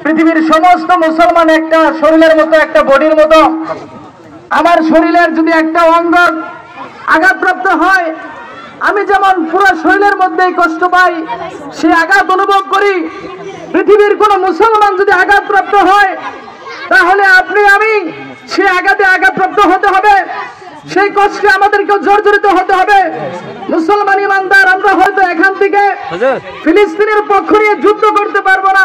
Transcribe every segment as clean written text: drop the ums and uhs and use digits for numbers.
পৃথিবীর সমস্ত মুসলমান একটা শরীরের মতো, একটা বডির মতো। আমার শরীরের যদি একটা অঙ্গ আঘাতপ্রাপ্ত হয়, আমি যেমন পুরো শরীরের মধ্যেই কষ্ট পাই, সে আঘাত অনুভব করি। পৃথিবীর কোন মুসলমান যদি আঘাতপ্রাপ্ত হয়, তাহলে আপনি আমি সে আঘাতে আঘাতপ্রাপ্ত হতে হবে, সেই কষ্টে আমাদেরকে জর্জরিত হতে হবে। মুসলমান ইমানদার আমরা হয়তো এখান থেকে ফিলিস্তিনের পক্ষ নিয়ে যুদ্ধ করতে পারবো না,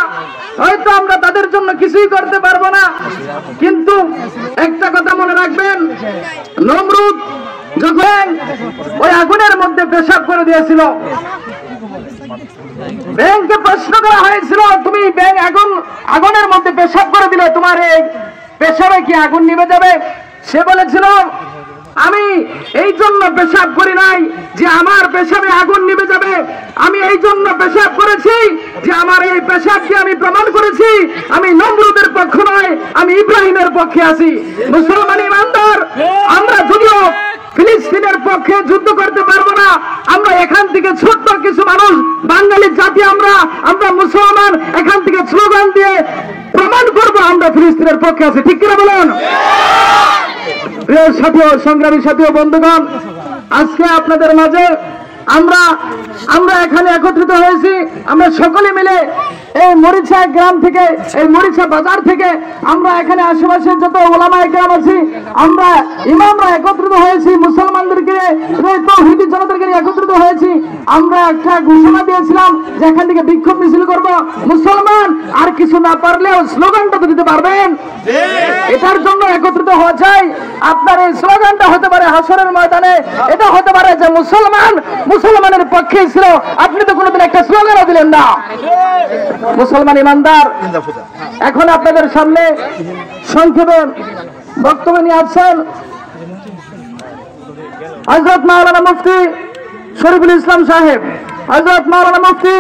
হয়তো আমরা তাদের জন্য কিছুই করতে পারবো না, কিন্তু একটা কথা মনে রাখবেন, নমরুদ যখন ওই আগুনের মধ্যে পেশাব করে দিয়েছিল, ব্যাংকে প্রশ্ন করা হয়েছিল, তুমি ব্যাংক আগুনের মধ্যে পেশাব করে দিলে, তোমার এই পেশাবে কি আগুন নিভে যাবে? সে বলেছিল, আমি এই জন্য পেশাব করি নাই যে আমার পেশাবে আগুন নিভে যাবে, আমি এই জন্য পেশাব করেছি যে আমার এই পেশাবকে আমি প্রমাণ করেছি আমি নমরুদের পক্ষ নয়, আমি ইব্রাহিমের পক্ষে আছি। মুসলমান ইমানদার, আমরা যদিও ফিলিস্তিনের পক্ষে যুদ্ধ করতে পারবো না, আমরা এখান থেকে ছোট্ট কিছু মানুষ, বাঙালি জাতি, আমরা মুসলমান, এখান থেকে স্লোগান দিয়ে প্রমাণ করবো আমরা ফিলিস্তিনের পক্ষে আছি। ঠিক কিনা বলেন? প্রিয় সাথী ও সংগ্রামী সাথী ও বন্ধুগণ, আজকে আপনাদের মাঝে আমরা এখানে একত্রিত হয়েছি। আমরা সকলে মিলে এই মরিচা গ্রাম থেকে, এই মরিচা বাজার থেকে, আমরা এখানে আশেপাশে যত ওলামায়ে কেরাম আছি, আমরা ইমামরা একত্রিত হয়েছি, মুসলমানদেরকে তাওহীদি জনতাদেরকে নিয়ে একত্রিত হয়েছি। আমরা একটা ঘোষণা দিয়েছিলাম যে এখান থেকে বিক্ষোভ মিছিল করব। মুসলমান আর কিছু না পারলেও স্লোগানটা তো দিতে পারবেন, এটার জন্য একত্রিত হওয়া চাই। আপনার এই স্লোগানটা হতে পারে হাসরের ময়দানে, এটা হতে পারে যে মুসলমানের পক্ষে ছিল, আপনি তো কোনোদিন একটা স্লোগানও দিলেন না। মুসলমান ইমানদার, এখন আপনাদের সামনে সংক্ষেপে বক্তব্য নিয়ে আসছেন হযরত মাওলানা মুফতি শরীফুল ইসলাম সাহেব। হযরত মাওলানা মুফতি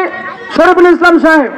শরীফুল ইসলাম সাহেব।